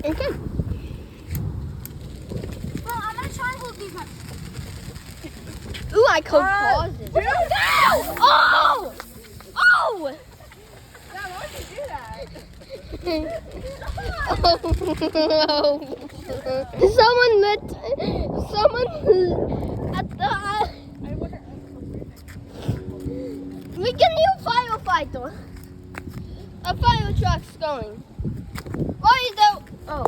Okay. Well, I'm gonna try and hold these up. Ooh, I could pause it. No! Oh! Oh! Dad, why would you do that? Someone at the. We can hear a firefighter. A fire truck's going. Why is that? Oh.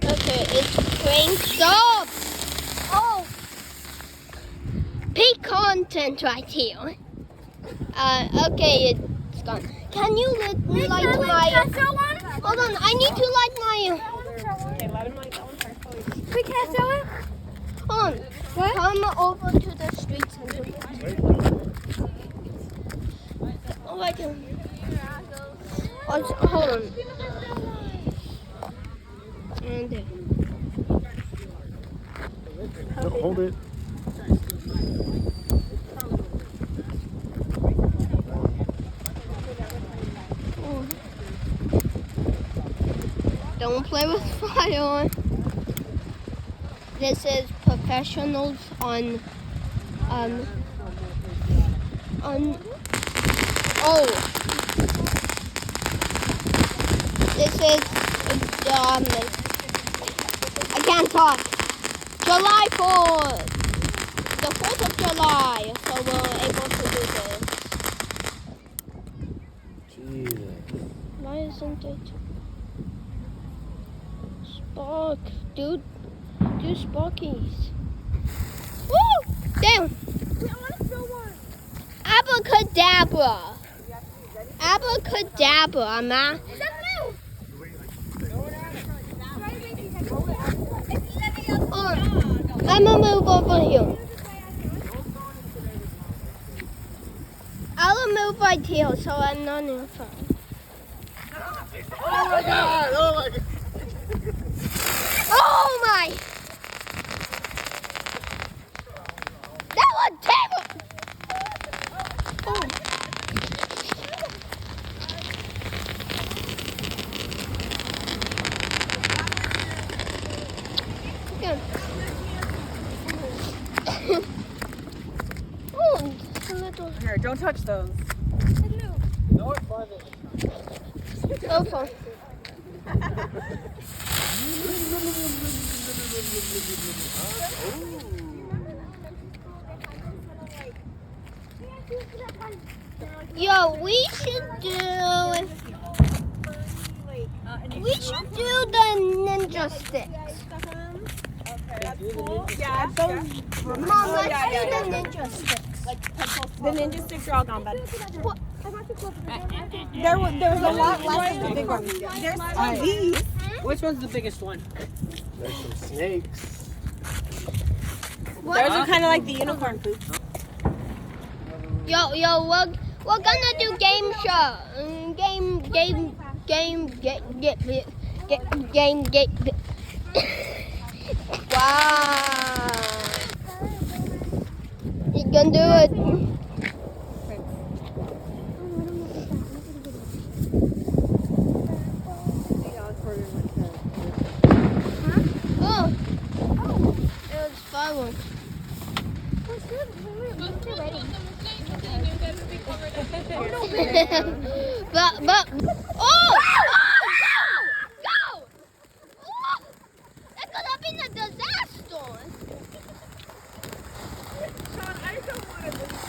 Okay, it's cranked up. Oh. Peak content right here. Okay, it's gone. Can you light my? Hold on, I need to light my. Okay, let him light that one first, please. We can't show it? Hold on. What? Come over to the street center. Oh, I can. Hold on. And there. No, hold it. Don't play with fire. This is professionals on oh, this is I can't talk. July 4th, the 4th of July, so we're able to do this. Jesus. Why isn't it? Spark, dude. Do Sparkies. Woo! Damn. Wait, I want to throw one. Abracadabra. Abracadabra, man. Is that new? I'm gonna move over here. I'll move right here so I'm not in front. Oh my God! Oh my God! Oh my! That was terrible! Oh. Yeah. Oh, it's a little. Here, don't touch those. No, it's fine. Okay. Yo, we should do the ninja sticks. Yeah, those. Mom, let's do the ninja sticks. The ninja sticks are all gone, bud. There was a lot less of the big ones. There's these. Which one's the biggest one? There's some snakes. Those are kind of like the unicorn poop. Yo, we're gonna do game show. Game. Wow. You can do it. Oh. It was fireworks. but oh! Go! Oh! That could have been a disaster. Sean, I don't want to lose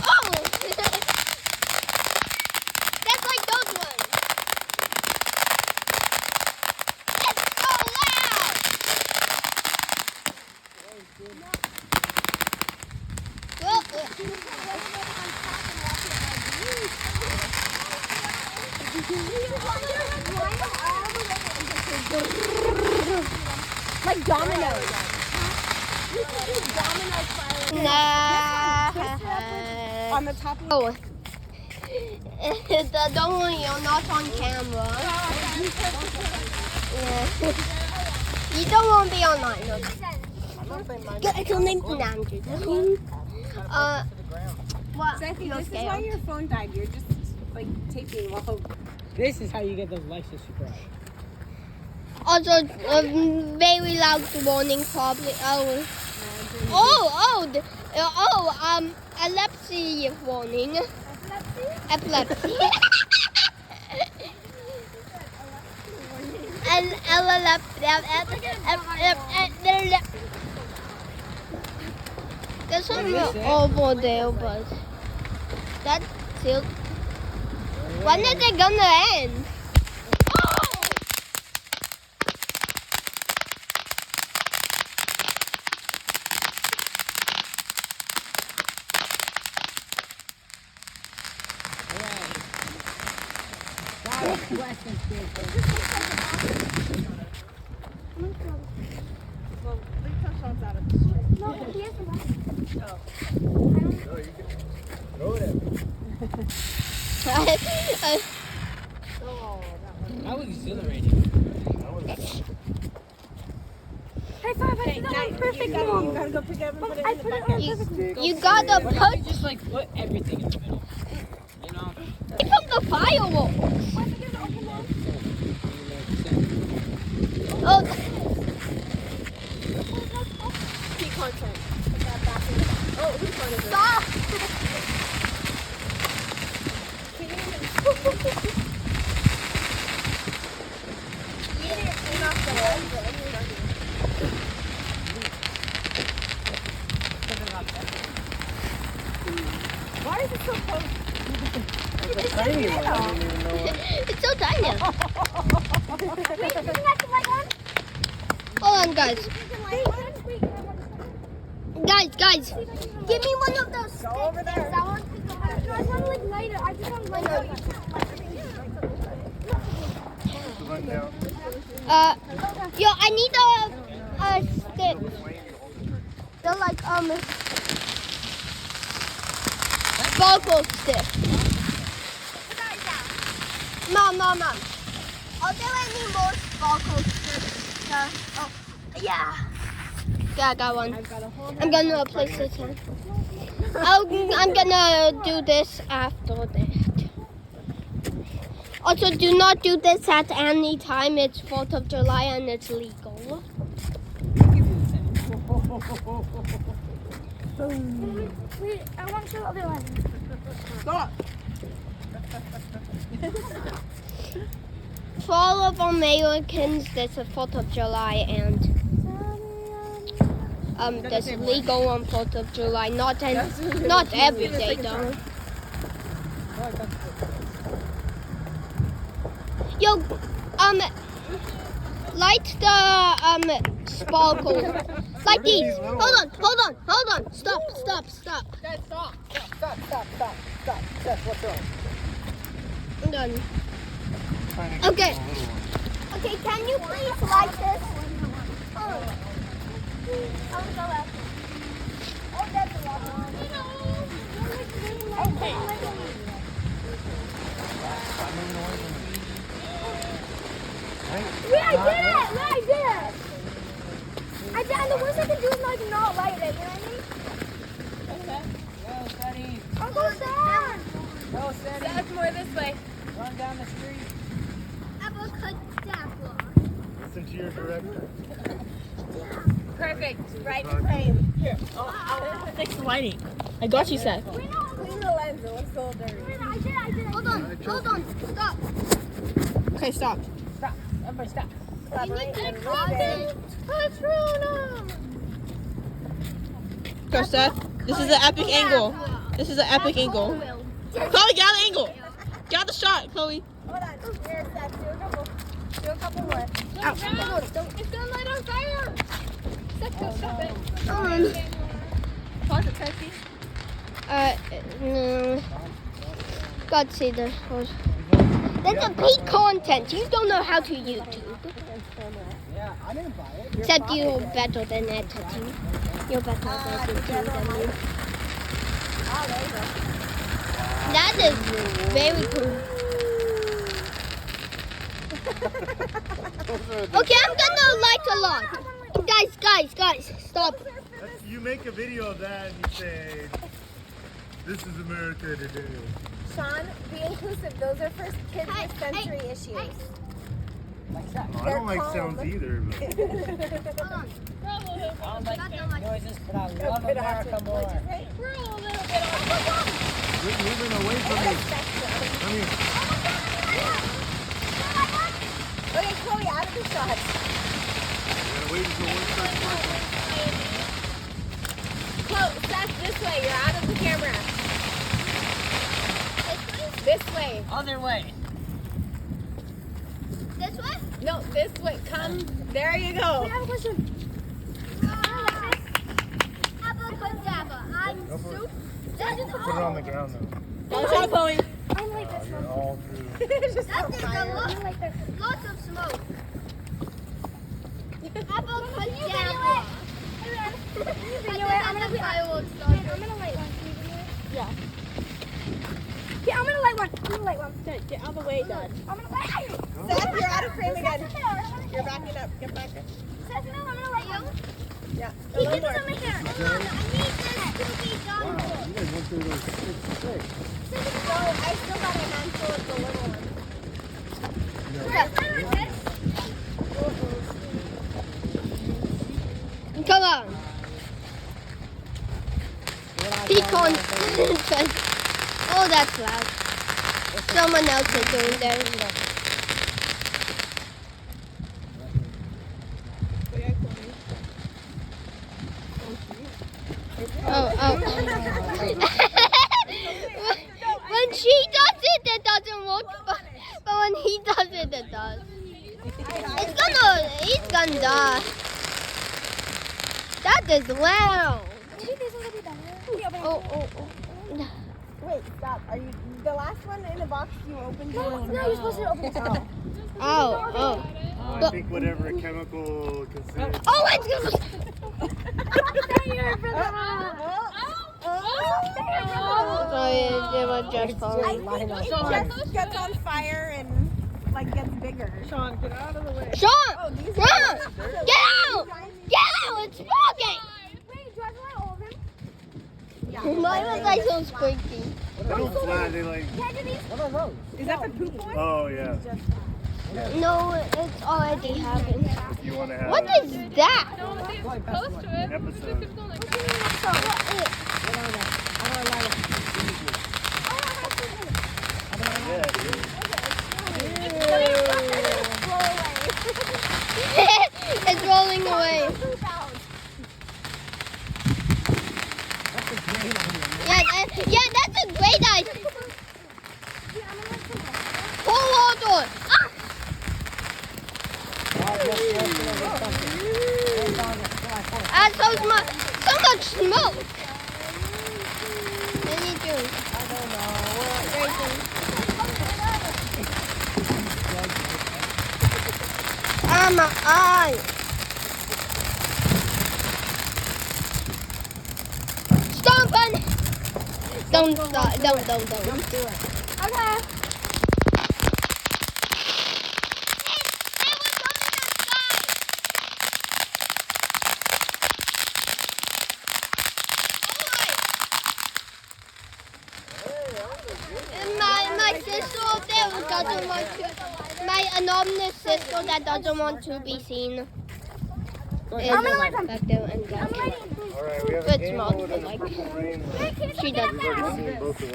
Oh! That's like those ones. It's so loud. Like dominoes. We could do dominoes fire. Nah. On the top of Oh. Don't worry, you're not on camera. Yeah. You don't want to be online. No. I'm not saying mine. It's only Andrew. What? Sophie, You're this is why scared. your phone died. You're just like taping while. This is how you get those likes to subscribe. Also, very loud warning probably. Epilepsy warning. Epilepsy. There's something over there, but that's still. When is it gonna end? Well, big touchdowns out of the street. No, you can throw it at me. How exhilarating. High five! I did that perfect. You gotta go pick it up and put it in the bucket. You gotta Why don't put you just like put everything in the middle? You know? from the firewall. Oh, Key content. Put that back in the box. Oh, whose phone is it? stop! Why is it so close? It's a tiny one. I didn't even know what. It's so tiny. Hold on, guys. Guys, give me one of those. Go over there. I want to like lighter. I just want lighter. Run down. Yo, I need a stick. They're like sparkle stick. Mom. Are there any more sparkle sticks? Oh, yeah. Yeah, I got one. I'm gonna place this one. I'm gonna do this after that. Also, do not do this at any time. It's 4th of July and it's legal. Wait, I want the other one. Stop. For all of Americans, this is 4th of July and this is legal on 4th of July. Not every day though. Yo, light the sparkle. Like these. Hold on. Stop. Dad, stop. Stop. Seth, what's wrong? I'm done. Trying to get Okay. the little one. Okay, can you please light this? I'm moving away from it. Right? Yeah, I did it! Yeah, I did it! I did, and the worst I can do is like not light it, you know what I mean? Go, Steady. Uncle Sam! Go, Steady. That's more this way. Run down the street. Listen to your director. Perfect. Right in frame. Here, I'll fix the lighting. I got you, Seth. Clean the lens, it looks so dirty. I did it. Hold on. Stop. Okay, stop. Stop. Everybody stop. You need to content. Go, Seth. This is an epic angle. This is an epic angle. Chloe, get out of the angle. Get out the shot, Chloe. Hold on. Here, Seth, do a couple more. It's gonna light on fire. Stop it. Pause it, Sophie. No. God see the horse. That's a paid content. You don't know how to YouTube. Yeah, I didn't buy it. Except you're better than editing. You're better at editing than me. Oh, there you go. That is very cool. Okay, I'm gonna light a lot. Guys, stop. You make a video of that and you say, "This is America today." Sean, be inclusive. Those are for kids with sensory issues. I don't like sounds either. But... noises, but I love America more. Quit moving away from me. Come here. Okay, Chloe, out of the shot. Gotta wait until one starts working. Chloe, Seth, this way. You're out of the camera. This way. Other way. This way? No, this way. Come. There you go. I have a question. I'm Go for it. soup. Put it on the ground though. Don't try, Chloe. I'm like this You're all through. That is a lots of smoke. Apple pajama. I'm gonna light one. Yeah, I'm gonna light one. Get out of the way, Dad. I'm gonna light one. Seth, you're out of frame again. You're backing up. Get back. Seth, no, I'm gonna light one. Yeah. He can do something here. Come on, I need this to be done. Wow, you guys went through those 6 sticks. No, I still got a handful of the little ones. Come on. Pecan. Oh, that's loud. Someone else is doing theirs. Oh. When she does it, it doesn't work. But when he does it, it does. He's gonna die. That is loud. Oh. Wait, stop. Are you the last one in the box you opened? No, you're supposed to open the top. Oh. I think whatever chemical considered. Oh, it's gonna. Sorry, it was just falling. It just gets on fire and like gets bigger. Sean, get out of the way. Sean! Run! Get out! Get out! It's smoking! Wait, do I have to light all of them? Mine was like so squeaky. They don't fly, they like. Is that the poop one? Oh, yeah. No, it's already happened. If you want to have What is that? an episode. Yeah, dude. It's rolling away. Yeah, that's a great idea. Hold on. Ah! So much smoke. I need to. My eye. Stomp on. Don't stop. Don't do it. Okay. My sister up there doesn't want to. My anonymous sister that doesn't want to be seen. I'm gonna light them. Back there and I'm lighting. Alright, we have a Good game smoke, mode but and like- a rain mode. She doesn't. We've already seen both of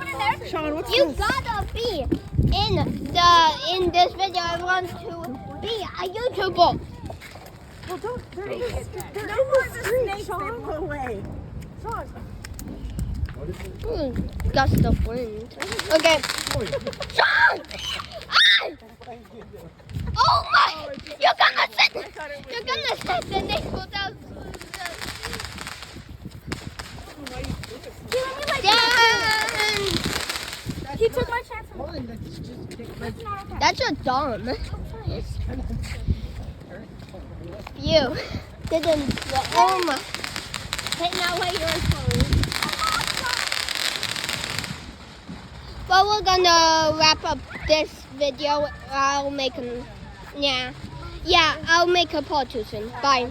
them. Sean, what's You gotta be in this video. I want to be a YouTuber. Ooh, gust of wind. Okay. Sean! Ah! Oh my! You're gonna set the next one down. He took my chance. That's a dumb. You didn't. Oh my. Take now away your phone. Well, we're gonna wrap up this video. I'll make an, yeah. Yeah, I'll make a part 2 soon. Bye.